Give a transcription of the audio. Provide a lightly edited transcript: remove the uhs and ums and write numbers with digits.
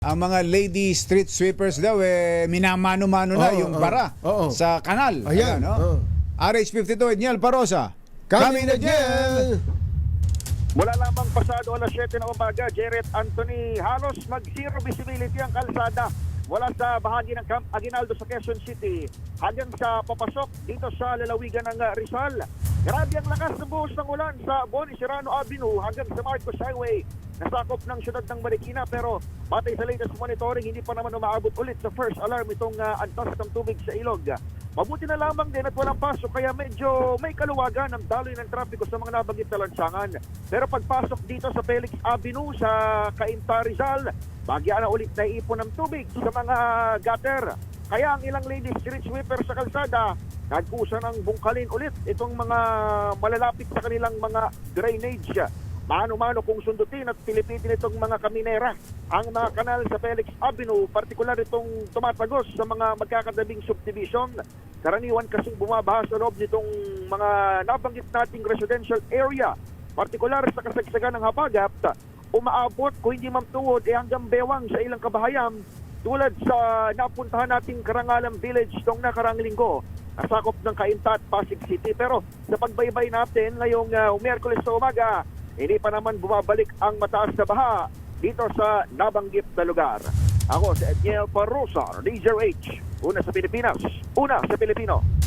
Ang mga lady street sweepers daw minamano-mano na yung bara sa kanal. Ayan, no? RH52, Edniel Parosa. Kami na dyan! Mula lamang pasado alas 7 na umaga, Jared Anthony, halos mag-zero visibility ang kalsada mula sa bahagi ng Camp Aguinaldo sa Quezon City hanggang sa papasok dito sa lalawigan ng Rizal. Grabe ang lakas ng buhos ng ulan sa Boni Serrano Avenue hanggang sa Marcos Highway. Nasakop ng syudad ng Marikina pero batay sa latest monitoring, hindi pa naman umaabot ulit sa first alarm itong antas ng tubig sa ilog. Mabuti na lamang din at walang pasok kaya medyo may kaluwagan ang daloy ng trapiko sa mga nabanggit na lansangan. Pero pagpasok dito sa Felix Avenue sa Cainta Rizal, bagya na ulit na ipon ng tubig sa mga gutter. Kaya ang ilang ladies street sweeper sa kalsada, nagkusa ng bungkalin ulit itong mga malalapit sa kanilang mga drainage. Mano-mano kung sundutin at pilipitin itong mga kaminera ang mga kanal sa Felix Avenue, partikular itong tumatagos sa mga magkakadabing subdivision. Karaniwan kasing bumabaha sa loob nitong mga nabanggit nating residential area, partikular sa kasagsagan ng Habagat, umaabot kung hindi mamtuod hanggang bewang sa ilang kabahayan tulad sa napuntahan nating Karangalan Village itong nakarang linggo, nasakop ng Cainta at Pasig City. Pero sa pagbaybay natin ngayong Miyerkules sa umaga, hindi pa naman bumabalik ang mataas na baha dito sa nabanggit na lugar. Ako si Edniel Parosa, Leisure H. Una sa Pilipinas, una sa Pilipino.